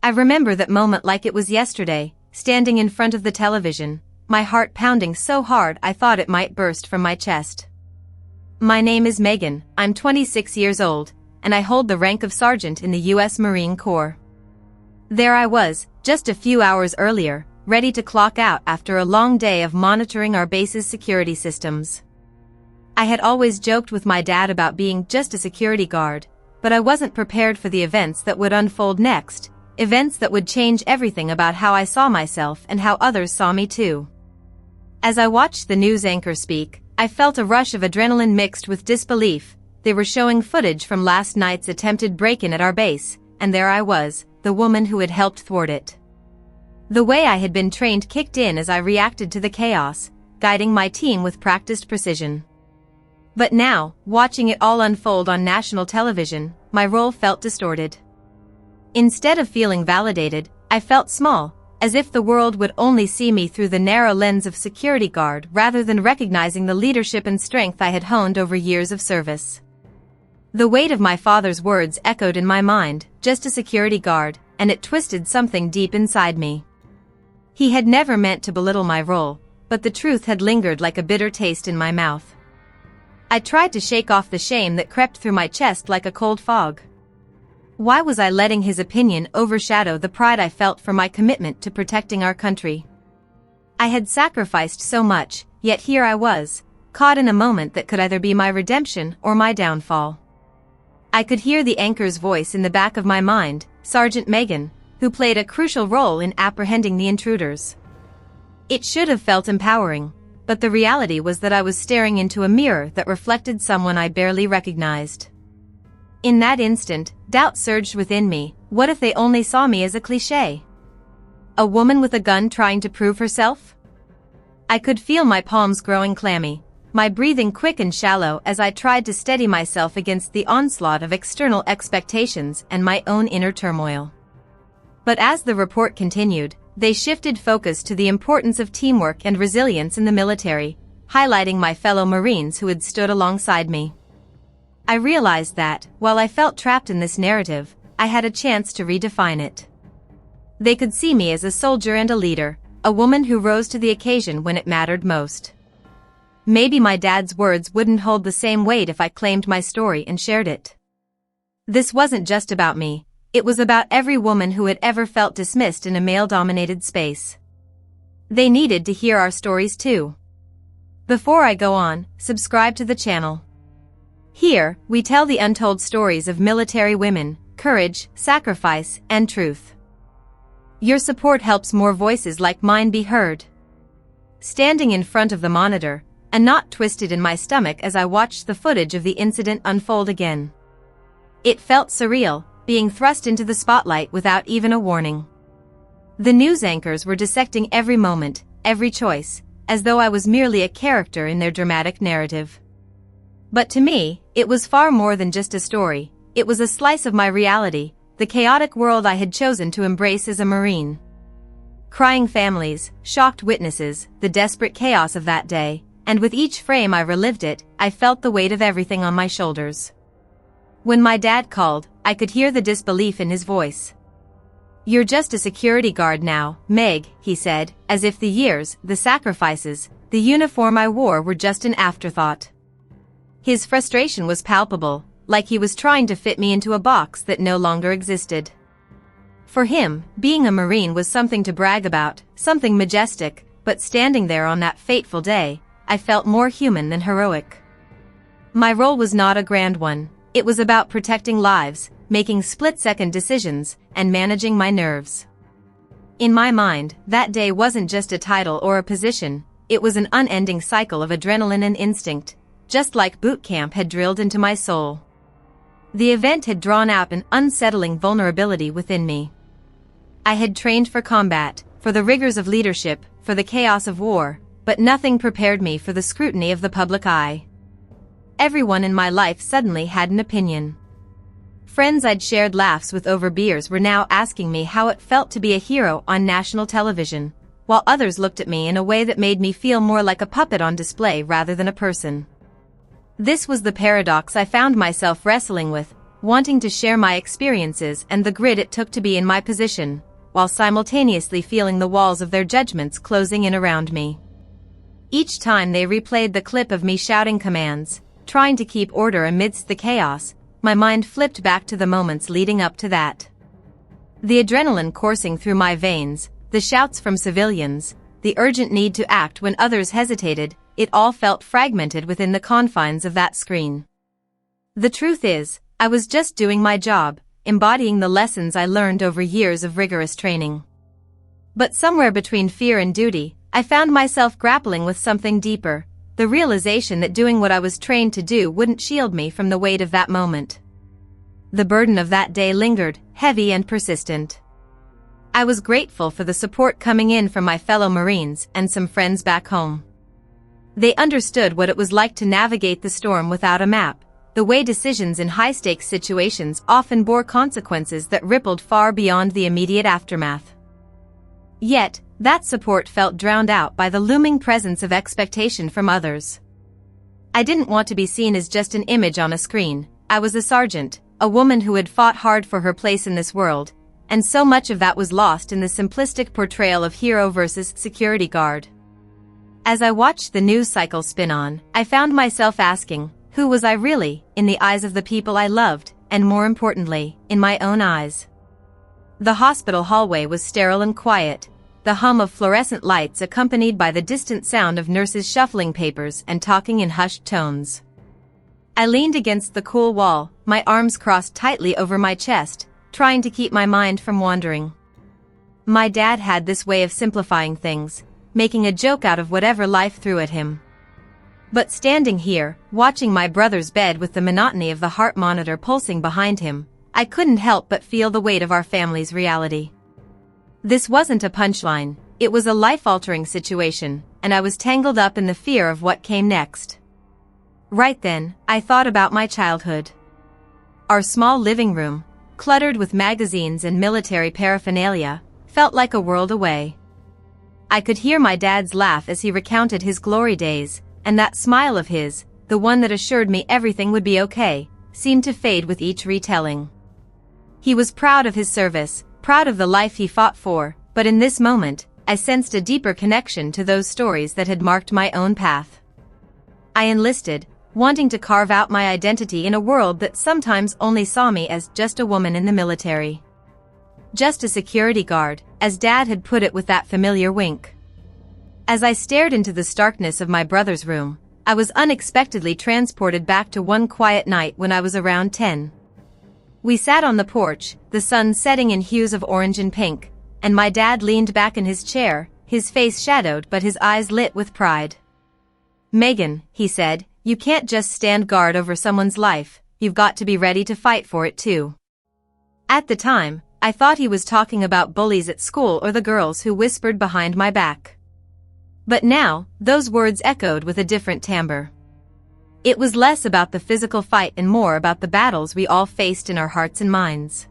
I remember that moment like it was yesterday, standing in front of the television, my heart pounding so hard I thought it might burst from my chest. My name is Megan, I'm 26 years old, and I hold the rank of sergeant in the U.S. Marine Corps. There I was, just a few hours earlier, ready to clock out after a long day of monitoring our base's security systems. I had always joked with my dad about being just a security guard, but I wasn't prepared for the events that would unfold next, events that would change everything about how I saw myself and how others saw me too. As I watched the news anchor speak, I felt a rush of adrenaline mixed with disbelief. They were showing footage from last night's attempted break-in at our base, and there I was, the woman who had helped thwart it. The way I had been trained kicked in as I reacted to the chaos, guiding my team with practiced precision. But now, watching it all unfold on national television, my role felt distorted. Instead of feeling validated, I felt small, as if the world would only see me through the narrow lens of security guard rather than recognizing the leadership and strength I had honed over years of service. The weight of my father's words echoed in my mind, just a security guard, and it twisted something deep inside me. He had never meant to belittle my role, but the truth had lingered like a bitter taste in my mouth. I tried to shake off the shame that crept through my chest like a cold fog. Why was I letting his opinion overshadow the pride I felt for my commitment to protecting our country? I had sacrificed so much, yet here I was, caught in a moment that could either be my redemption or my downfall. I could hear the anchor's voice in the back of my mind, Sergeant Megan, who played a crucial role in apprehending the intruders. It should have felt empowering, but the reality was that I was staring into a mirror that reflected someone I barely recognized. In that instant, doubt surged within me. What if they only saw me as a cliché? A woman with a gun trying to prove herself? I could feel my palms growing clammy, my breathing quick and shallow as I tried to steady myself against the onslaught of external expectations and my own inner turmoil. But as the report continued, they shifted focus to the importance of teamwork and resilience in the military, highlighting my fellow Marines who had stood alongside me. I realized that, while I felt trapped in this narrative, I had a chance to redefine it. They could see me as a soldier and a leader, a woman who rose to the occasion when it mattered most. Maybe my dad's words wouldn't hold the same weight if I claimed my story and shared it. This wasn't just about me, it was about every woman who had ever felt dismissed in a male-dominated space. They needed to hear our stories too. Before I go on, subscribe to the channel. Here, we tell the untold stories of military women, courage, sacrifice, and truth. Your support helps more voices like mine be heard. Standing in front of the monitor, a knot twisted in my stomach as I watched the footage of the incident unfold again. It felt surreal, being thrust into the spotlight without even a warning. The news anchors were dissecting every moment, every choice, as though I was merely a character in their dramatic narrative. But to me, it was far more than just a story. It was a slice of my reality, the chaotic world I had chosen to embrace as a Marine. Crying families, shocked witnesses, the desperate chaos of that day, and with each frame I relived it, I felt the weight of everything on my shoulders. When my dad called, I could hear the disbelief in his voice. "You're just a security guard now, Meg," he said, as if the years, the sacrifices, the uniform I wore were just an afterthought. His frustration was palpable, like he was trying to fit me into a box that no longer existed. For him, being a Marine was something to brag about, something majestic, but standing there on that fateful day, I felt more human than heroic. My role was not a grand one. It was about protecting lives, making split-second decisions, and managing my nerves. In my mind, that day wasn't just a title or a position, it was an unending cycle of adrenaline and instinct, just like boot camp had drilled into my soul. The event had drawn out an unsettling vulnerability within me. I had trained for combat, for the rigors of leadership, for the chaos of war, but nothing prepared me for the scrutiny of the public eye. Everyone in my life suddenly had an opinion. Friends I'd shared laughs with over beers were now asking me how it felt to be a hero on national television, while others looked at me in a way that made me feel more like a puppet on display rather than a person. This was the paradox I found myself wrestling with, wanting to share my experiences and the grit it took to be in my position, while simultaneously feeling the walls of their judgments closing in around me. Each time they replayed the clip of me shouting commands, trying to keep order amidst the chaos, my mind flipped back to the moments leading up to that. The adrenaline coursing through my veins, the shouts from civilians, the urgent need to act when others hesitated, it all felt fragmented within the confines of that screen. The truth is, I was just doing my job, embodying the lessons I learned over years of rigorous training. But somewhere between fear and duty, I found myself grappling with something deeper, the realization that doing what I was trained to do wouldn't shield me from the weight of that moment. The burden of that day lingered, heavy and persistent. I was grateful for the support coming in from my fellow Marines and some friends back home. They understood what it was like to navigate the storm without a map, the way decisions in high-stakes situations often bore consequences that rippled far beyond the immediate aftermath. Yet, that support felt drowned out by the looming presence of expectation from others. I didn't want to be seen as just an image on a screen. I was a sergeant, a woman who had fought hard for her place in this world, and so much of that was lost in the simplistic portrayal of hero versus security guard. As I watched the news cycle spin on, I found myself asking, who was I really, in the eyes of the people I loved, and more importantly, in my own eyes? The hospital hallway was sterile and quiet, the hum of fluorescent lights accompanied by the distant sound of nurses shuffling papers and talking in hushed tones. I leaned against the cool wall, my arms crossed tightly over my chest, trying to keep my mind from wandering. My dad had this way of simplifying things, making a joke out of whatever life threw at him. But standing here, watching my brother's bed with the monotony of the heart monitor pulsing behind him, I couldn't help but feel the weight of our family's reality. This wasn't a punchline, it was a life-altering situation, and I was tangled up in the fear of what came next. Right then, I thought about my childhood. Our small living room, cluttered with magazines and military paraphernalia, felt like a world away. I could hear my dad's laugh as he recounted his glory days, and that smile of his, the one that assured me everything would be okay, seemed to fade with each retelling. He was proud of his service, proud of the life he fought for, but in this moment, I sensed a deeper connection to those stories that had marked my own path. I enlisted, wanting to carve out my identity in a world that sometimes only saw me as just a woman in the military. Just a security guard, as Dad had put it with that familiar wink. As I stared into the starkness of my brother's room, I was unexpectedly transported back to one quiet night when I was around 10. We sat on the porch, the sun setting in hues of orange and pink, and my dad leaned back in his chair, his face shadowed but his eyes lit with pride. "Megan," he said, "you can't just stand guard over someone's life, you've got to be ready to fight for it too." At the time, I thought he was talking about bullies at school or the girls who whispered behind my back. But now, those words echoed with a different timbre. It was less about the physical fight and more about the battles we all faced in our hearts and minds.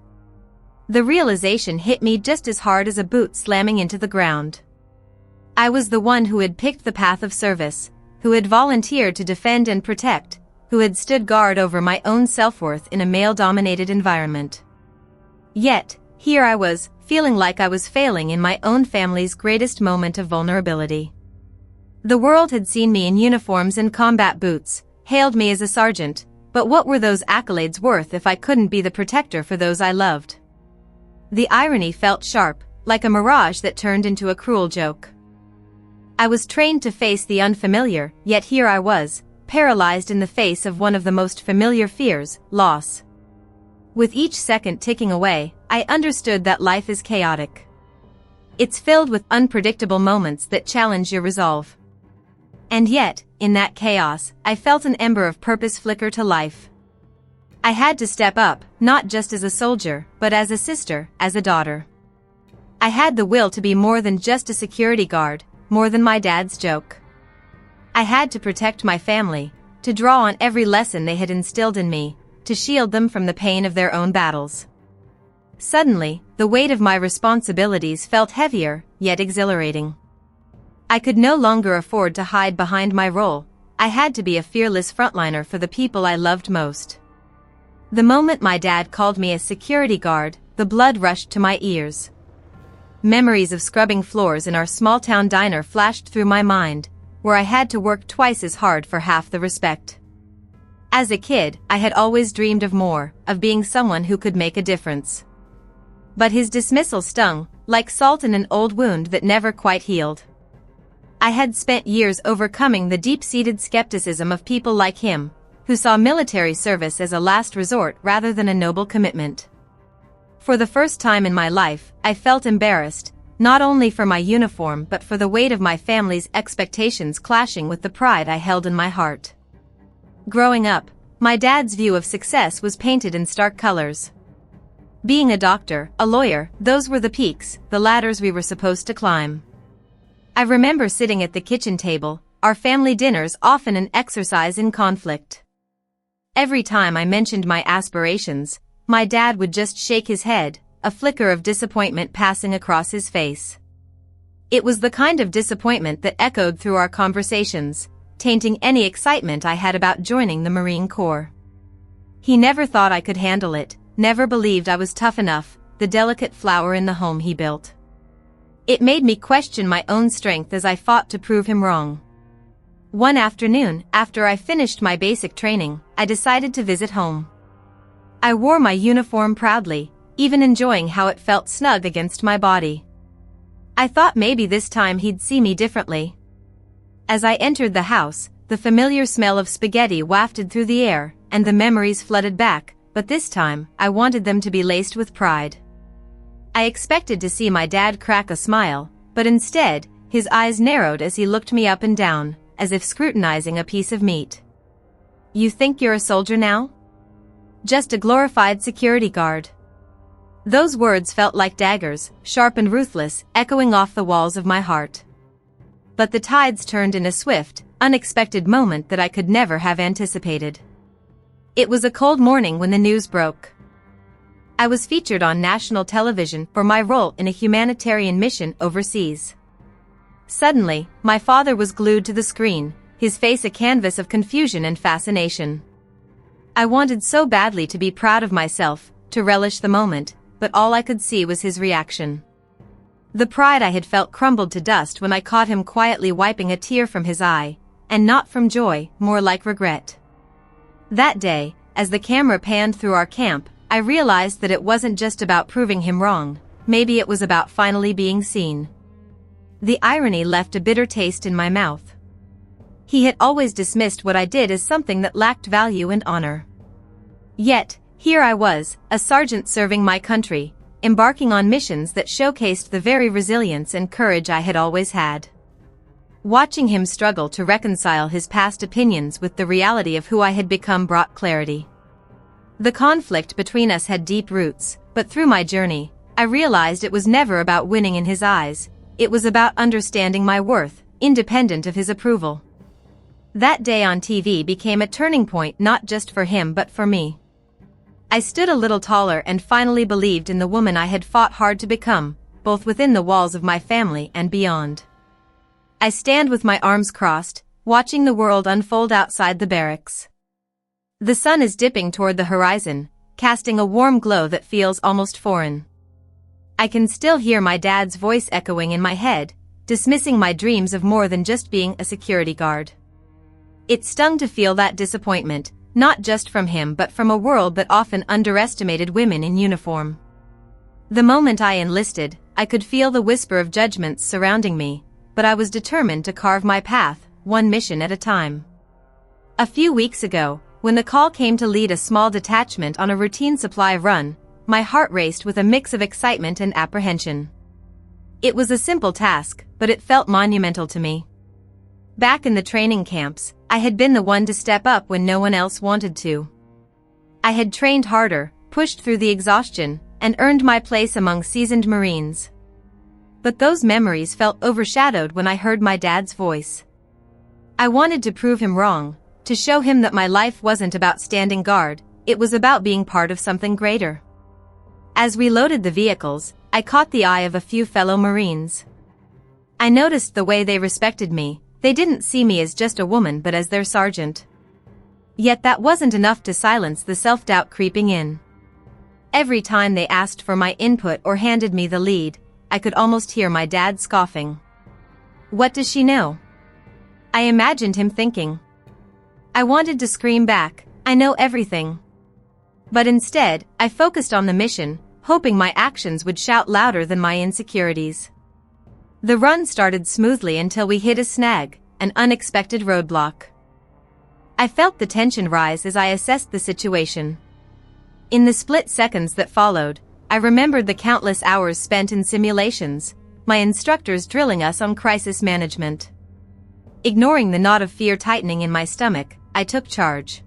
The realization hit me just as hard as a boot slamming into the ground. I was the one who had picked the path of service, who had volunteered to defend and protect, who had stood guard over my own self-worth in a male-dominated environment. Yet, here I was, feeling like I was failing in my own family's greatest moment of vulnerability. The world had seen me in uniforms and combat boots, hailed me as a sergeant, but what were those accolades worth if I couldn't be the protector for those I loved? The irony felt sharp, like a mirage that turned into a cruel joke. I was trained to face the unfamiliar, yet here I was, paralyzed in the face of one of the most familiar fears, loss. With each second ticking away, I understood that life is chaotic. It's filled with unpredictable moments that challenge your resolve. And yet, in that chaos, I felt an ember of purpose flicker to life. I had to step up, not just as a soldier, but as a sister, as a daughter. I had the will to be more than just a security guard, more than my dad's joke. I had to protect my family, to draw on every lesson they had instilled in me, to shield them from the pain of their own battles. Suddenly, the weight of my responsibilities felt heavier, yet exhilarating. I could no longer afford to hide behind my role. I had to be a fearless frontliner for the people I loved most. The moment my dad called me a security guard, the blood rushed to my ears. Memories of scrubbing floors in our small-town diner flashed through my mind, where I had to work twice as hard for half the respect. As a kid, I had always dreamed of more, of being someone who could make a difference. But his dismissal stung, like salt in an old wound that never quite healed. I had spent years overcoming the deep-seated skepticism of people like him, who saw military service as a last resort rather than a noble commitment. For the first time in my life, I felt embarrassed, not only for my uniform but for the weight of my family's expectations clashing with the pride I held in my heart. Growing up, my dad's view of success was painted in stark colors. Being a doctor, a lawyer, those were the peaks, the ladders we were supposed to climb. I remember sitting at the kitchen table, our family dinners often an exercise in conflict. Every time I mentioned my aspirations, my dad would just shake his head, a flicker of disappointment passing across his face. It was the kind of disappointment that echoed through our conversations, tainting any excitement I had about joining the Marine Corps. He never thought I could handle it, never believed I was tough enough, the delicate flower in the home he built. It made me question my own strength as I fought to prove him wrong. One afternoon, after I finished my basic training, I decided to visit home. I wore my uniform proudly, even enjoying how it felt snug against my body. I thought maybe this time he'd see me differently. As I entered the house, the familiar smell of spaghetti wafted through the air, and the memories flooded back, but this time, I wanted them to be laced with pride. I expected to see my dad crack a smile, but instead, his eyes narrowed as he looked me up and down, as if scrutinizing a piece of meat. "You think you're a soldier now?" "Just a glorified security guard." Those words felt like daggers, sharp and ruthless, echoing off the walls of my heart. But the tides turned in a swift, unexpected moment that I could never have anticipated. It was a cold morning when the news broke. I was featured on national television for my role in a humanitarian mission overseas. Suddenly, my father was glued to the screen, his face a canvas of confusion and fascination. I wanted so badly to be proud of myself, to relish the moment, but all I could see was his reaction. The pride I had felt crumbled to dust when I caught him quietly wiping a tear from his eye, and not from joy, more like regret. That day, as the camera panned through our camp, I realized that it wasn't just about proving him wrong, maybe it was about finally being seen. The irony left a bitter taste in my mouth. He had always dismissed what I did as something that lacked value and honor. Yet, here I was, a sergeant serving my country, embarking on missions that showcased the very resilience and courage I had always had. Watching him struggle to reconcile his past opinions with the reality of who I had become brought clarity. The conflict between us had deep roots, but through my journey, I realized it was never about winning in his eyes, it was about understanding my worth, independent of his approval. That day on TV became a turning point not just for him but for me. I stood a little taller and finally believed in the woman I had fought hard to become, both within the walls of my family and beyond. I stand with my arms crossed, watching the world unfold outside the barracks. The sun is dipping toward the horizon, casting a warm glow that feels almost foreign. I can still hear my dad's voice echoing in my head, dismissing my dreams of more than just being a security guard. It stung to feel that disappointment, not just from him but from a world that often underestimated women in uniform. The moment I enlisted, I could feel the whisper of judgments surrounding me, but I was determined to carve my path, one mission at a time. A few weeks ago, when the call came to lead a small detachment on a routine supply run, my heart raced with a mix of excitement and apprehension. It was a simple task, but it felt monumental to me. Back in the training camps, I had been the one to step up when no one else wanted to. I had trained harder, pushed through the exhaustion, and earned my place among seasoned Marines. But those memories felt overshadowed when I heard my dad's voice. I wanted to prove him wrong, to show him that my life wasn't about standing guard, it was about being part of something greater. As we loaded the vehicles, I caught the eye of a few fellow Marines. I noticed the way they respected me. They didn't see me as just a woman but as their sergeant. Yet that wasn't enough to silence the self-doubt creeping in. Every time they asked for my input or handed me the lead, I could almost hear my dad scoffing. What does she know? I imagined him thinking. I wanted to scream back, I know everything. But instead, I focused on the mission, hoping my actions would shout louder than my insecurities. The run started smoothly until we hit a snag, an unexpected roadblock. I felt the tension rise as I assessed the situation. In the split seconds that followed, I remembered the countless hours spent in simulations, my instructors drilling us on crisis management. Ignoring the knot of fear tightening in my stomach, I took charge.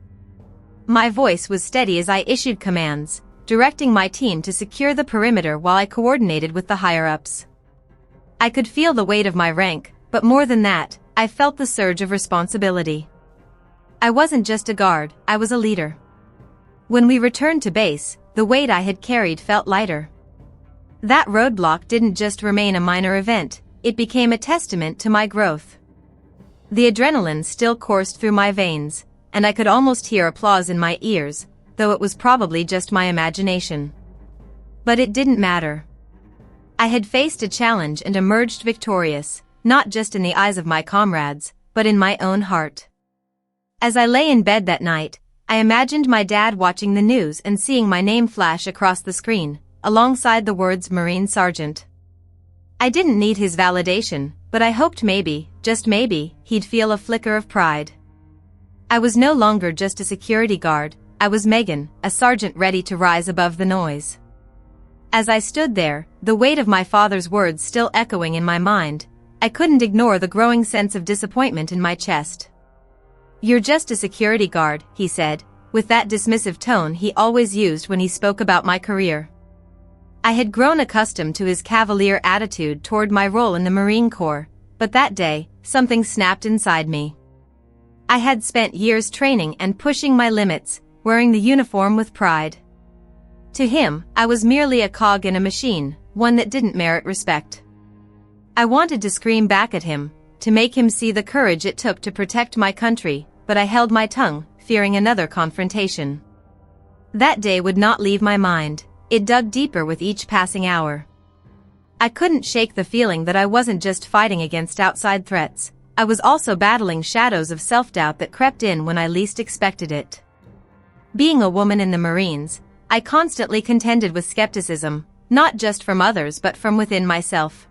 My voice was steady as I issued commands, directing my team to secure the perimeter while I coordinated with the higher-ups. I could feel the weight of my rank, but more than that, I felt the surge of responsibility. I wasn't just a guard, I was a leader. When we returned to base, the weight I had carried felt lighter. That roadblock didn't just remain a minor event, it became a testament to my growth. The adrenaline still coursed through my veins, and I could almost hear applause in my ears, though it was probably just my imagination. But it didn't matter. I had faced a challenge and emerged victorious, not just in the eyes of my comrades, but in my own heart. As I lay in bed that night, I imagined my dad watching the news and seeing my name flash across the screen, alongside the words Marine Sergeant. I didn't need his validation, but I hoped maybe, just maybe, he'd feel a flicker of pride. I was no longer just a security guard, I was Megan, a sergeant ready to rise above the noise. As I stood there, the weight of my father's words still echoing in my mind, I couldn't ignore the growing sense of disappointment in my chest. "You're just a security guard," he said, with that dismissive tone he always used when he spoke about my career. I had grown accustomed to his cavalier attitude toward my role in the Marine Corps, but that day, something snapped inside me. I had spent years training and pushing my limits, wearing the uniform with pride. To him, I was merely a cog in a machine, one that didn't merit respect. I wanted to scream back at him, to make him see the courage it took to protect my country, but I held my tongue, fearing another confrontation. That day would not leave my mind, it dug deeper with each passing hour. I couldn't shake the feeling that I wasn't just fighting against outside threats, I was also battling shadows of self-doubt that crept in when I least expected it. Being a woman in the Marines, I constantly contended with skepticism, not just from others but from within myself.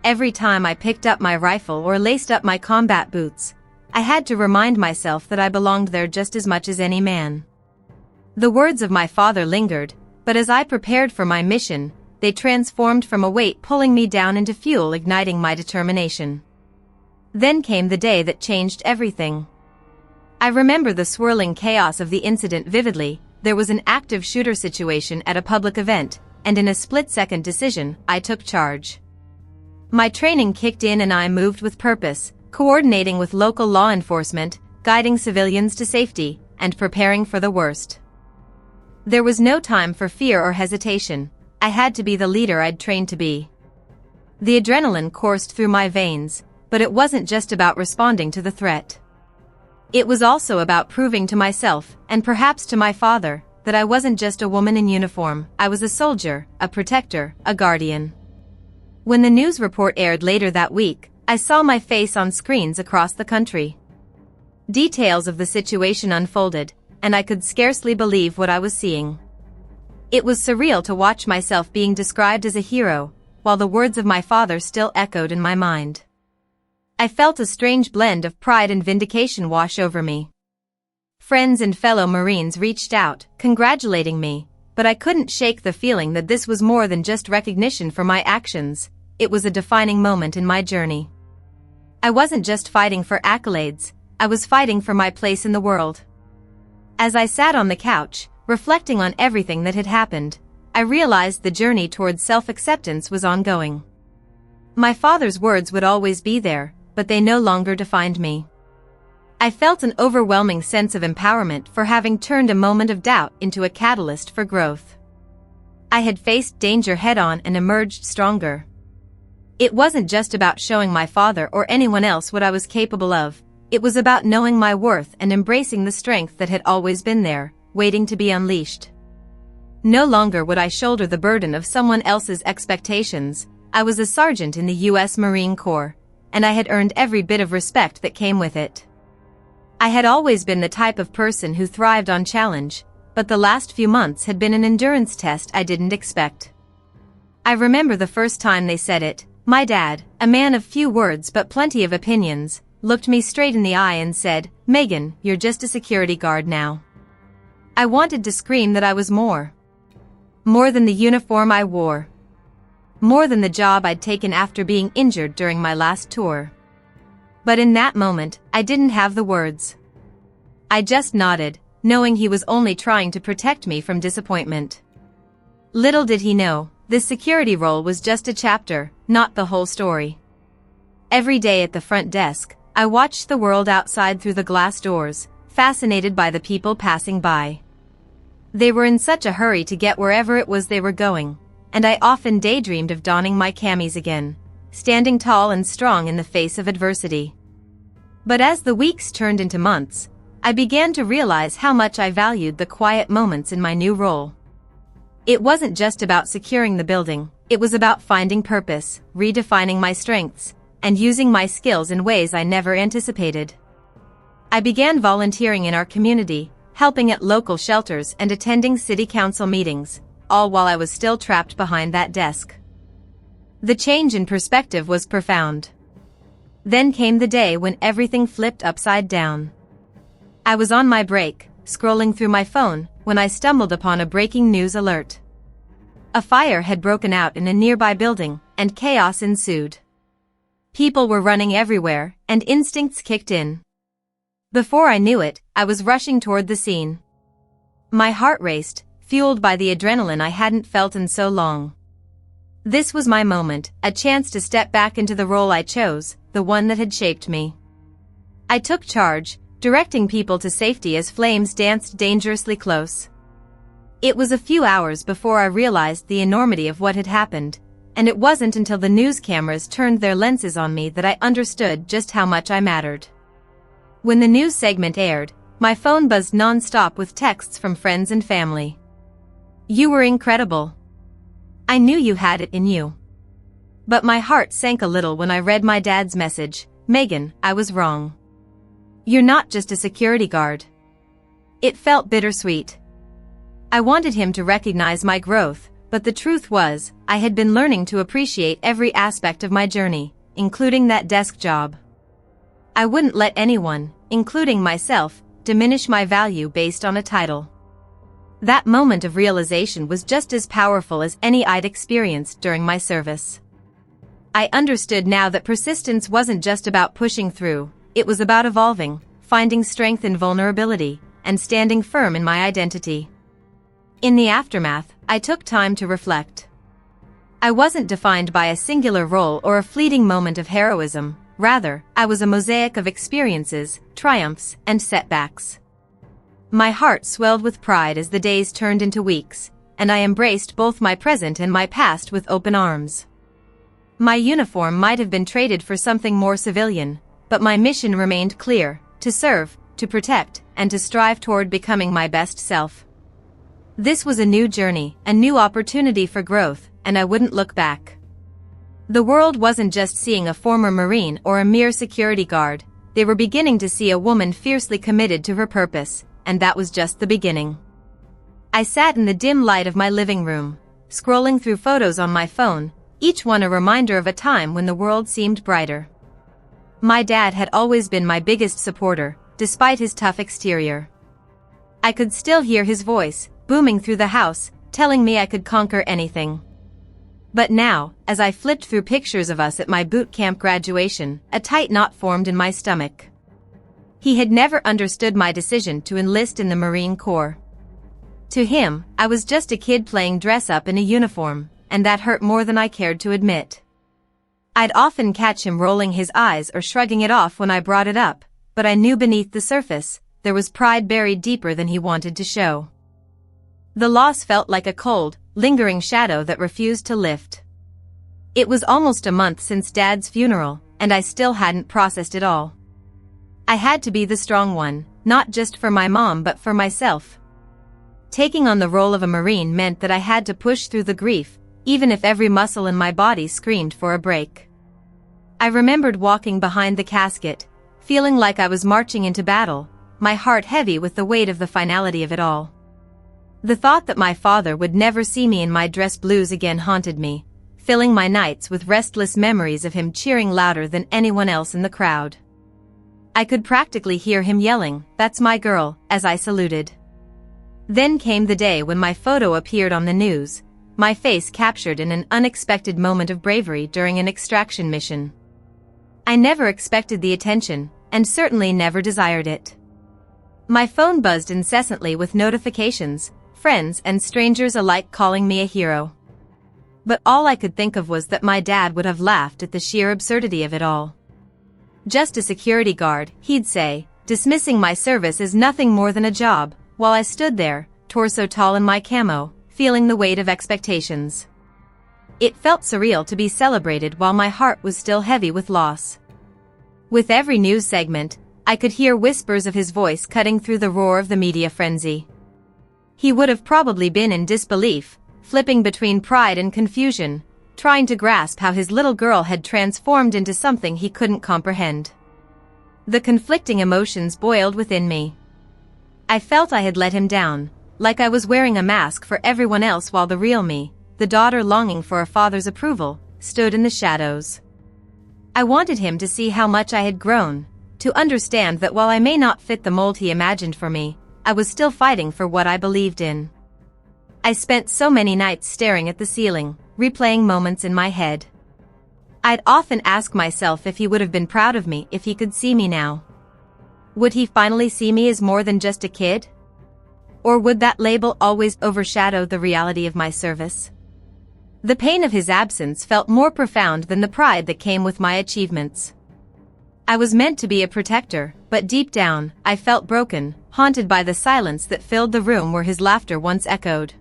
Every time I picked up my rifle or laced up my combat boots, I had to remind myself that I belonged there just as much as any man. The words of my father lingered, but as I prepared for my mission, they transformed from a weight pulling me down into fuel igniting my determination. Then came the day that changed everything. I remember the swirling chaos of the incident vividly. There was an active shooter situation at a public event, and in a split-second decision, I took charge. My training kicked in and I moved with purpose, coordinating with local law enforcement, guiding civilians to safety, and preparing for the worst. There was no time for fear or hesitation. I had to be the leader I'd trained to be. The adrenaline coursed through my veins, but it wasn't just about responding to the threat. It was also about proving to myself, and perhaps to my father, that I wasn't just a woman in uniform, I was a soldier, a protector, a guardian. When the news report aired later that week, I saw my face on screens across the country. Details of the situation unfolded, and I could scarcely believe what I was seeing. It was surreal to watch myself being described as a hero, while the words of my father still echoed in my mind. I felt a strange blend of pride and vindication wash over me. Friends and fellow Marines reached out, congratulating me, but I couldn't shake the feeling that this was more than just recognition for my actions, it was a defining moment in my journey. I wasn't just fighting for accolades, I was fighting for my place in the world. As I sat on the couch, reflecting on everything that had happened, I realized the journey towards self-acceptance was ongoing. My father's words would always be there, but they no longer defined me. I felt an overwhelming sense of empowerment for having turned a moment of doubt into a catalyst for growth. I had faced danger head-on and emerged stronger. It wasn't just about showing my father or anyone else what I was capable of, It was about knowing my worth and embracing the strength that had always been there, waiting to be unleashed. No longer would I shoulder the burden of someone else's expectations. I was a sergeant in the U.S. Marine Corps, and I had earned every bit of respect that came with it. I had always been the type of person who thrived on challenge, but the last few months had been an endurance test I didn't expect. I remember the first time they said it. My dad, a man of few words but plenty of opinions, looked me straight in the eye and said, "Megan, you're just a security guard now." I wanted to scream that I was more. More than the uniform I wore. More than the job I'd taken after being injured during my last tour. But in that moment, I didn't have the words. I just nodded, knowing he was only trying to protect me from disappointment. Little did he know, this security role was just a chapter, not the whole story. Every day at the front desk, I watched the world outside through the glass doors, fascinated by the people passing by. They were in such a hurry to get wherever it was they were going, and I often daydreamed of donning my camis again, standing tall and strong in the face of adversity. But as the weeks turned into months, I began to realize how much I valued the quiet moments in my new role. It wasn't just about securing the building, it was about finding purpose, redefining my strengths, and using my skills in ways I never anticipated. I began volunteering in our community, helping at local shelters and attending city council meetings, all while I was still trapped behind that desk. The change in perspective was profound. Then came the day when everything flipped upside down. I was on my break, scrolling through my phone, when I stumbled upon a breaking news alert. A fire had broken out in a nearby building, and chaos ensued. People were running everywhere, and instincts kicked in. Before I knew it, I was rushing toward the scene. My heart raced, fueled by the adrenaline I hadn't felt in so long. This was my moment, a chance to step back into the role I chose, the one that had shaped me. I took charge, directing people to safety as flames danced dangerously close. It was a few hours before I realized the enormity of what had happened, and it wasn't until the news cameras turned their lenses on me that I understood just how much I mattered. When the news segment aired, my phone buzzed non-stop with texts from friends and family. "You were incredible. I knew you had it in you." But my heart sank a little when I read my dad's message, "Megan, I was wrong. You're not just a security guard." It felt bittersweet. I wanted him to recognize my growth, but the truth was, I had been learning to appreciate every aspect of my journey, including that desk job. I wouldn't let anyone, including myself, diminish my value based on a title. That moment of realization was just as powerful as any I'd experienced during my service. I understood now that persistence wasn't just about pushing through, it was about evolving, finding strength in vulnerability, and standing firm in my identity. In the aftermath, I took time to reflect. I wasn't defined by a singular role or a fleeting moment of heroism, rather, I was a mosaic of experiences, triumphs, and setbacks. My heart swelled with pride as the days turned into weeks, and I embraced both my present and my past with open arms. My uniform might have been traded for something more civilian, but my mission remained clear: to serve, to protect, and to strive toward becoming my best self. This was a new journey, a new opportunity for growth, and I wouldn't look back. The world wasn't just seeing a former Marine or a mere security guard, they were beginning to see a woman fiercely committed to her purpose, and that was just the beginning. I sat in the dim light of my living room, scrolling through photos on my phone, each one a reminder of a time when the world seemed brighter. My dad had always been my biggest supporter, despite his tough exterior. I could still hear his voice, booming through the house, telling me I could conquer anything. But now, as I flipped through pictures of us at my boot camp graduation, a tight knot formed in my stomach. He had never understood my decision to enlist in the Marine Corps. To him, I was just a kid playing dress-up in a uniform, and that hurt more than I cared to admit. I'd often catch him rolling his eyes or shrugging it off when I brought it up, but I knew beneath the surface, there was pride buried deeper than he wanted to show. The loss felt like a cold, lingering shadow that refused to lift. It was almost a month since Dad's funeral, and I still hadn't processed it all. I had to be the strong one, not just for my mom but for myself. Taking on the role of a Marine meant that I had to push through the grief, even if every muscle in my body screamed for a break. I remembered walking behind the casket, feeling like I was marching into battle, my heart heavy with the weight of the finality of it all. The thought that my father would never see me in my dress blues again haunted me, filling my nights with restless memories of him cheering louder than anyone else in the crowd. I could practically hear him yelling, "That's my girl," as I saluted. Then came the day when my photo appeared on the news, my face captured in an unexpected moment of bravery during an extraction mission. I never expected the attention, and certainly never desired it. My phone buzzed incessantly with notifications, friends and strangers alike calling me a hero. But all I could think of was that my dad would have laughed at the sheer absurdity of it all. "Just a security guard," he'd say, dismissing my service as nothing more than a job, while I stood there, torso tall in my camo, feeling the weight of expectations. It felt surreal to be celebrated while my heart was still heavy with loss. With every news segment, I could hear whispers of his voice cutting through the roar of the media frenzy. He would have probably been in disbelief, flipping between pride and confusion, trying to grasp how his little girl had transformed into something he couldn't comprehend. The conflicting emotions boiled within me. I felt I had let him down, like I was wearing a mask for everyone else while the real me, the daughter longing for a father's approval, stood in the shadows. I wanted him to see how much I had grown, to understand that while I may not fit the mold he imagined for me, I was still fighting for what I believed in. I spent so many nights staring at the ceiling, replaying moments in my head. I'd often ask myself if he would have been proud of me if he could see me now. Would he finally see me as more than just a kid? Or would that label always overshadow the reality of my service? The pain of his absence felt more profound than the pride that came with my achievements. I was meant to be a protector, but deep down, I felt broken, haunted by the silence that filled the room where his laughter once echoed.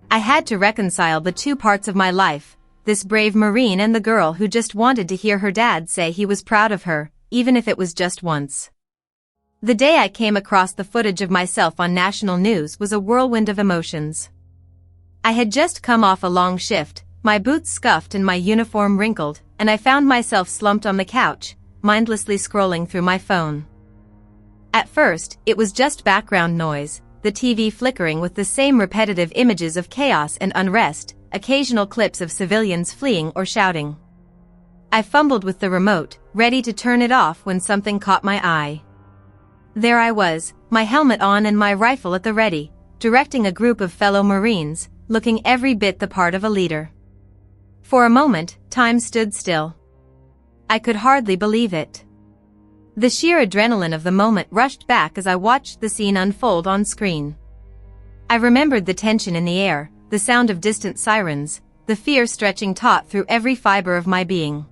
I had to reconcile the two parts of my life, this brave Marine and the girl who just wanted to hear her dad say he was proud of her, even if it was just once. The day I came across the footage of myself on national news was a whirlwind of emotions. I had just come off a long shift, my boots scuffed and my uniform wrinkled, and I found myself slumped on the couch, mindlessly scrolling through my phone. At first, it was just background noise, the TV flickering with the same repetitive images of chaos and unrest, occasional clips of civilians fleeing or shouting. I fumbled with the remote, ready to turn it off when something caught my eye. There I was, my helmet on and my rifle at the ready, directing a group of fellow Marines, looking every bit the part of a leader. For a moment, time stood still. I could hardly believe it. The sheer adrenaline of the moment rushed back as I watched the scene unfold on screen. I remembered the tension in the air, the sound of distant sirens, the fear stretching taut through every fiber of my being.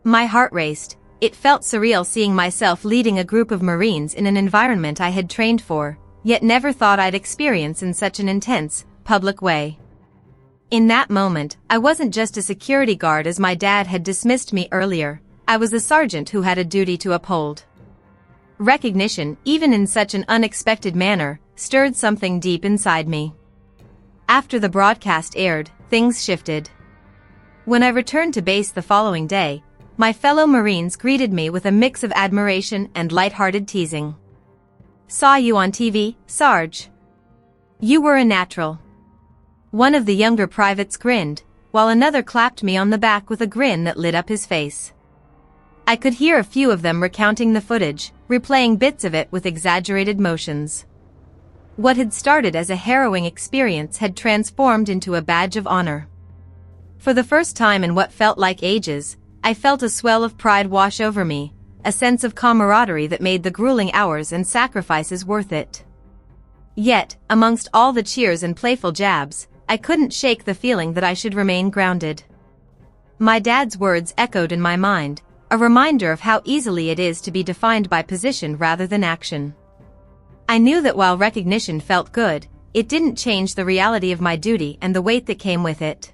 My heart raced. It felt surreal seeing myself leading a group of Marines in an environment I had trained for, yet never thought I'd experience in such an intense, public way. In that moment, I wasn't just a security guard as my dad had dismissed me earlier, I was a sergeant who had a duty to uphold. Recognition, even in such an unexpected manner, stirred something deep inside me. After the broadcast aired, things shifted. When I returned to base the following day, my fellow Marines greeted me with a mix of admiration and light-hearted teasing. "Saw you on TV, Sarge. You were a natural." One of the younger privates grinned, while another clapped me on the back with a grin that lit up his face. I could hear a few of them recounting the footage, replaying bits of it with exaggerated motions. What had started as a harrowing experience had transformed into a badge of honor. For the first time in what felt like ages, I felt a swell of pride wash over me, a sense of camaraderie that made the grueling hours and sacrifices worth it. Yet, amongst all the cheers and playful jabs, I couldn't shake the feeling that I should remain grounded. My dad's words echoed in my mind, a reminder of how easily it is to be defined by position rather than action. I knew that while recognition felt good, it didn't change the reality of my duty and the weight that came with it.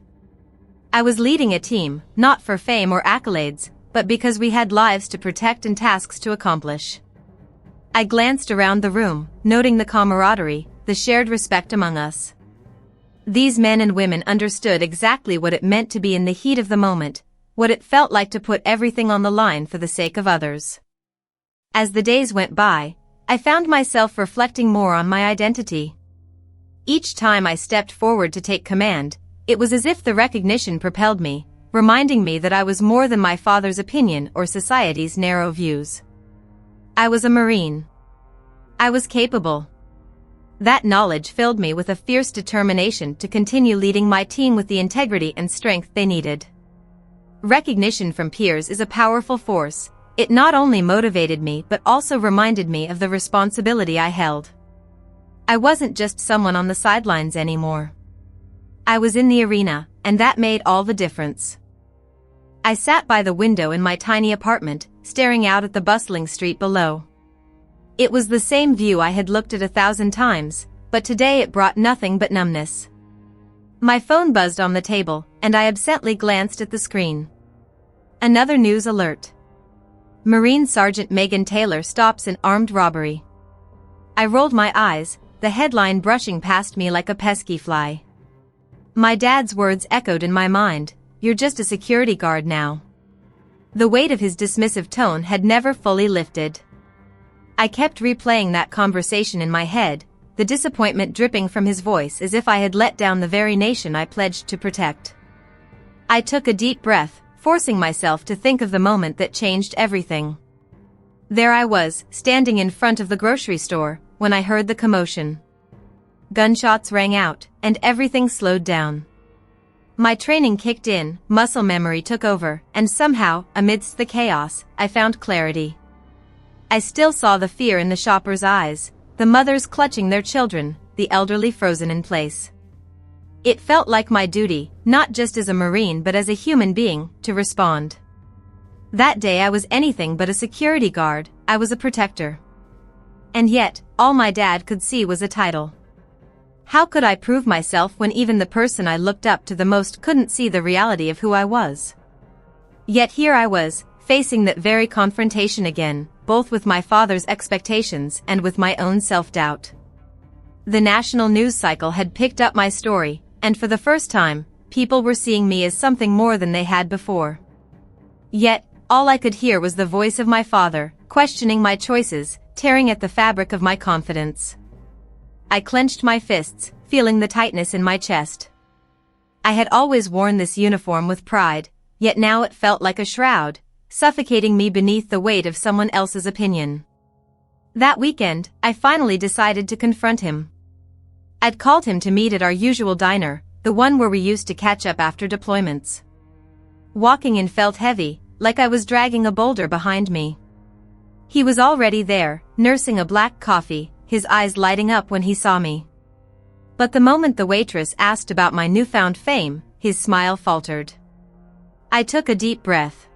I was leading a team, not for fame or accolades, but because we had lives to protect and tasks to accomplish. I glanced around the room, noting the camaraderie, the shared respect among us. These men and women understood exactly what it meant to be in the heat of the moment, what it felt like to put everything on the line for the sake of others. As the days went by, I found myself reflecting more on my identity. Each time I stepped forward to take command, it was as if the recognition propelled me, reminding me that I was more than my father's opinion or society's narrow views. I was a Marine. I was capable. That knowledge filled me with a fierce determination to continue leading my team with the integrity and strength they needed. Recognition from peers is a powerful force. It not only motivated me but also reminded me of the responsibility I held. I wasn't just someone on the sidelines anymore. I was in the arena, and that made all the difference. I sat by the window in my tiny apartment, staring out at the bustling street below. It was the same view I had looked at 1,000 times, but today it brought nothing but numbness. My phone buzzed on the table, and I absently glanced at the screen. Another news alert. Marine Sergeant Megan Taylor stops in armed robbery. I rolled my eyes, the headline brushing past me like a pesky fly. My dad's words echoed in my mind, "You're just a security guard now." The weight of his dismissive tone had never fully lifted. I kept replaying that conversation in my head, the disappointment dripping from his voice as if I had let down the very nation I pledged to protect. I took a deep breath, forcing myself to think of the moment that changed everything. There I was, standing in front of the grocery store, when I heard the commotion. Gunshots rang out, and everything slowed down. My training kicked in, muscle memory took over, and somehow, amidst the chaos, I found clarity. I still saw the fear in the shoppers' eyes, the mothers clutching their children, the elderly frozen in place. It felt like my duty, not just as a Marine but as a human being, to respond. That day I was anything but a security guard, I was a protector. And yet, all my dad could see was a title. How could I prove myself when even the person I looked up to the most couldn't see the reality of who I was? Yet here I was, facing that very confrontation again, both with my father's expectations and with my own self-doubt. The national news cycle had picked up my story, and for the first time, people were seeing me as something more than they had before. Yet, all I could hear was the voice of my father, questioning my choices, tearing at the fabric of my confidence. I clenched my fists, feeling the tightness in my chest. I had always worn this uniform with pride, yet now it felt like a shroud, suffocating me beneath the weight of someone else's opinion. That weekend, I finally decided to confront him. I'd called him to meet at our usual diner, the one where we used to catch up after deployments. Walking in felt heavy, like I was dragging a boulder behind me. He was already there, nursing a black coffee, his eyes lighting up when he saw me. But the moment the waitress asked about my newfound fame, his smile faltered. I took a deep breath.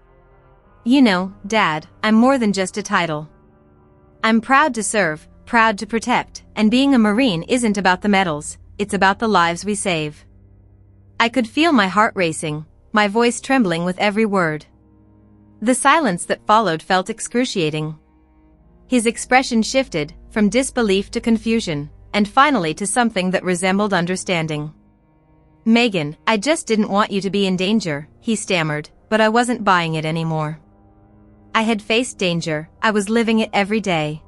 "You know, Dad, I'm more than just a title. I'm proud to serve, proud to protect, and being a Marine isn't about the medals, it's about the lives we save." I could feel my heart racing, my voice trembling with every word. The silence that followed felt excruciating. His expression shifted, from disbelief to confusion, and finally to something that resembled understanding. "Megan, I just didn't want you to be in danger," he stammered, but I wasn't buying it anymore. I had faced danger, I was living it every day.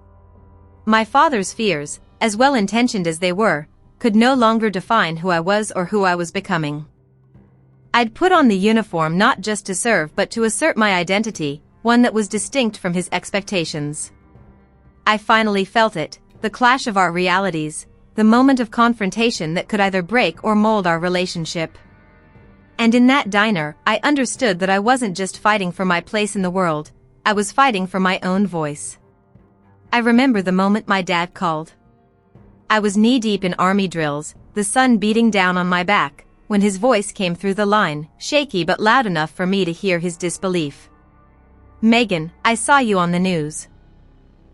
My father's fears, as well-intentioned as they were, could no longer define who I was or who I was becoming. I'd put on the uniform not just to serve but to assert my identity, one that was distinct from his expectations. I finally felt it, the clash of our realities, the moment of confrontation that could either break or mold our relationship. And in that diner, I understood that I wasn't just fighting for my place in the world, I was fighting for my own voice. I remember the moment my dad called. I was knee-deep in army drills, the sun beating down on my back, when his voice came through the line, shaky but loud enough for me to hear his disbelief. "Megan, I saw you on the news."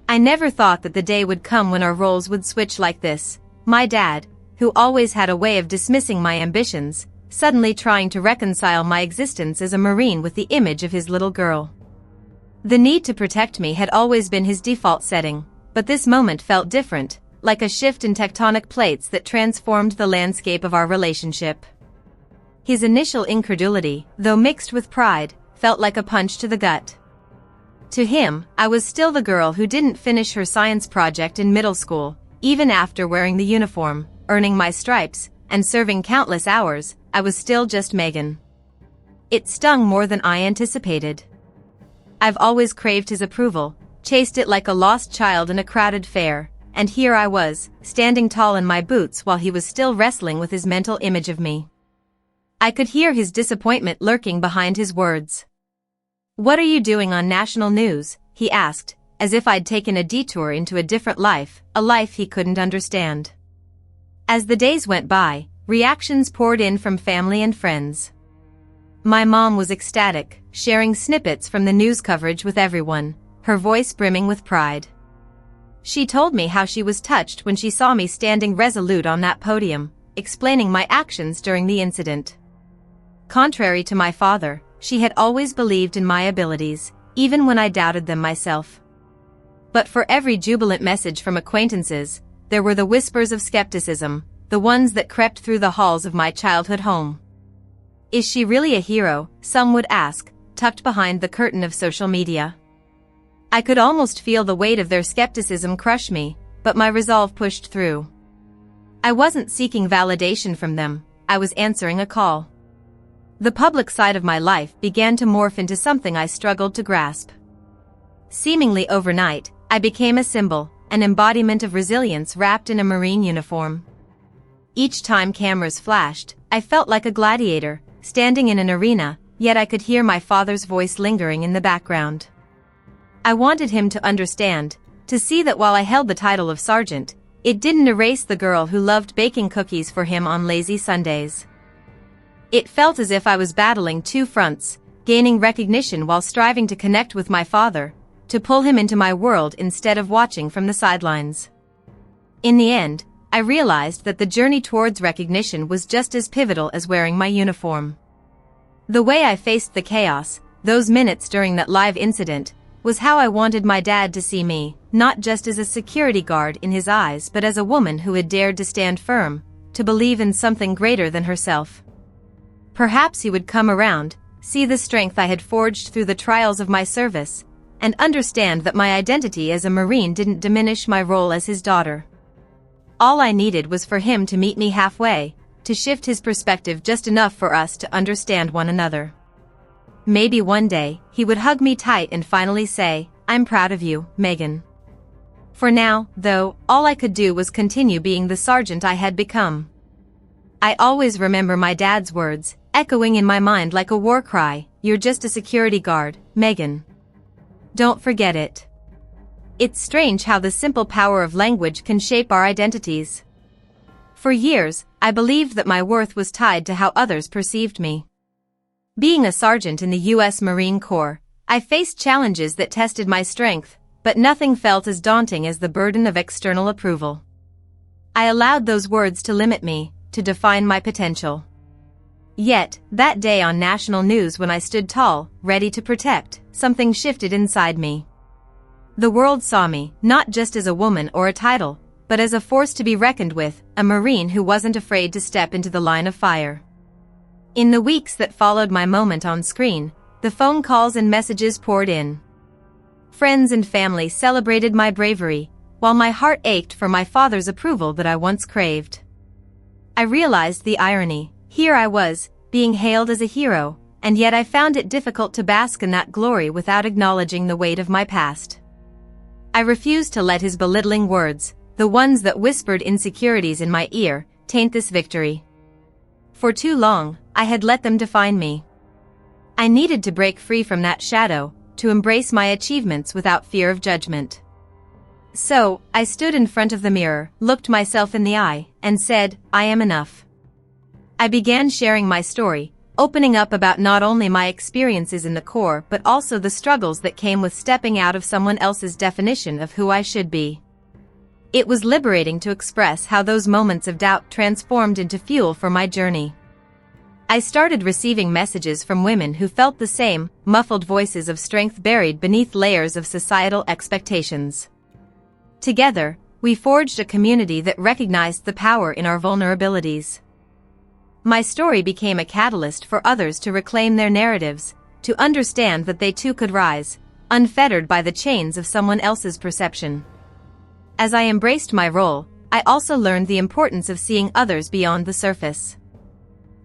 I never thought that the day would come when our roles would switch like this. My dad, who always had a way of dismissing my ambitions, suddenly trying to reconcile my existence as a Marine with the image of his little girl. The need to protect me had always been his default setting, but this moment felt different, like a shift in tectonic plates that transformed the landscape of our relationship. His initial incredulity, though mixed with pride, felt like a punch to the gut. To him, I was still the girl who didn't finish her science project in middle school, even after wearing the uniform, earning my stripes, and serving countless hours. I was still just Megan. It stung more than I anticipated. I've always craved his approval, chased it like a lost child in a crowded fair, and here I was, standing tall in my boots while he was still wrestling with his mental image of me. I could hear his disappointment lurking behind his words. "What are you doing on national news?" he asked, as if I'd taken a detour into a different life, a life he couldn't understand. As the days went by, reactions poured in from family and friends. My mom was ecstatic, sharing snippets from the news coverage with everyone, her voice brimming with pride. She told me how she was touched when she saw me standing resolute on that podium, explaining my actions during the incident. Contrary to my father, she had always believed in my abilities, even when I doubted them myself. But for every jubilant message from acquaintances, there were the whispers of skepticism, the ones that crept through the halls of my childhood home. Is she really a hero, some would ask, tucked behind the curtain of social media? I could almost feel the weight of their skepticism crush me, but my resolve pushed through. I wasn't seeking validation from them, I was answering a call. The public side of my life began to morph into something I struggled to grasp. Seemingly overnight, I became a symbol, an embodiment of resilience wrapped in a Marine uniform. Each time cameras flashed, I felt like a gladiator, standing in an arena, yet I could hear my father's voice lingering in the background. I wanted him to understand, to see that while I held the title of sergeant, it didn't erase the girl who loved baking cookies for him on lazy Sundays. It felt as if I was battling two fronts, gaining recognition while striving to connect with my father, to pull him into my world instead of watching from the sidelines. In the end, I realized that the journey towards recognition was just as pivotal as wearing my uniform. The way I faced the chaos, those minutes during that live incident, was how I wanted my dad to see me, not just as a security guard in his eyes but as a woman who had dared to stand firm, to believe in something greater than herself. Perhaps he would come around, see the strength I had forged through the trials of my service, and understand that my identity as a Marine didn't diminish my role as his daughter. All I needed was for him to meet me halfway, to shift his perspective just enough for us to understand one another. Maybe one day, he would hug me tight and finally say, "I'm proud of you, Megan." For now, though, all I could do was continue being the sergeant I had become. I always remember my dad's words, echoing in my mind like a war cry, "You're just a security guard, Megan. Don't forget it." It's strange how the simple power of language can shape our identities. For years, I believed that my worth was tied to how others perceived me. Being a sergeant in the U.S. Marine Corps, I faced challenges that tested my strength, but nothing felt as daunting as the burden of external approval. I allowed those words to limit me, to define my potential. Yet, that day on national news when I stood tall, ready to protect, something shifted inside me. The world saw me, not just as a woman or a title, but as a force to be reckoned with, a Marine who wasn't afraid to step into the line of fire. In the weeks that followed my moment on screen, the phone calls and messages poured in. Friends and family celebrated my bravery, while my heart ached for my father's approval that I once craved. I realized the irony. Here I was, being hailed as a hero, and yet I found it difficult to bask in that glory without acknowledging the weight of my past. I refused to let his belittling words, the ones that whispered insecurities in my ear, taint this victory. For too long, I had let them define me. I needed to break free from that shadow, to embrace my achievements without fear of judgment. So, I stood in front of the mirror, looked myself in the eye, and said, "I am enough." I began sharing my story, opening up about not only my experiences in the Corps but also the struggles that came with stepping out of someone else's definition of who I should be. It was liberating to express how those moments of doubt transformed into fuel for my journey. I started receiving messages from women who felt the same, muffled voices of strength buried beneath layers of societal expectations. Together, we forged a community that recognized the power in our vulnerabilities. My story became a catalyst for others to reclaim their narratives, to understand that they too could rise, unfettered by the chains of someone else's perception. As I embraced my role, I also learned the importance of seeing others beyond the surface.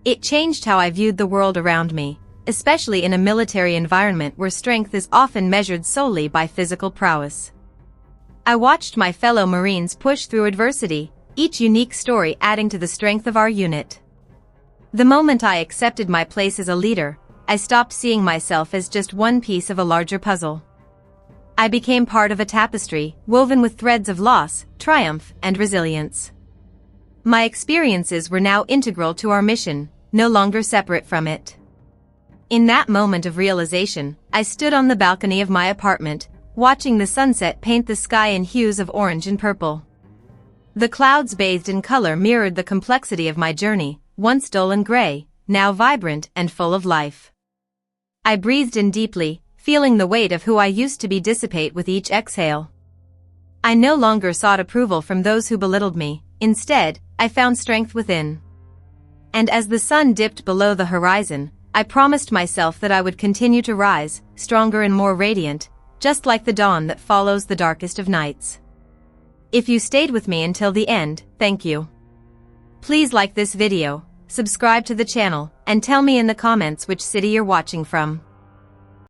It changed how I viewed the world around me, especially in a military environment where strength is often measured solely by physical prowess. I watched my fellow Marines push through adversity, each unique story adding to the strength of our unit. The moment I accepted my place as a leader, I stopped seeing myself as just one piece of a larger puzzle. I became part of a tapestry, woven with threads of loss, triumph, and resilience. My experiences were now integral to our mission, no longer separate from it. In that moment of realization, I stood on the balcony of my apartment, watching the sunset paint the sky in hues of orange and purple. The clouds bathed in color mirrored the complexity of my journey, once dull and gray, now vibrant and full of life. I breathed in deeply, feeling the weight of who I used to be dissipate with each exhale. I no longer sought approval from those who belittled me. Instead, I found strength within. And as the sun dipped below the horizon, I promised myself that I would continue to rise, stronger and more radiant, just like the dawn that follows the darkest of nights. If you stayed with me until the end, thank you. Please like this video, subscribe to the channel, and tell me in the comments which city you're watching from.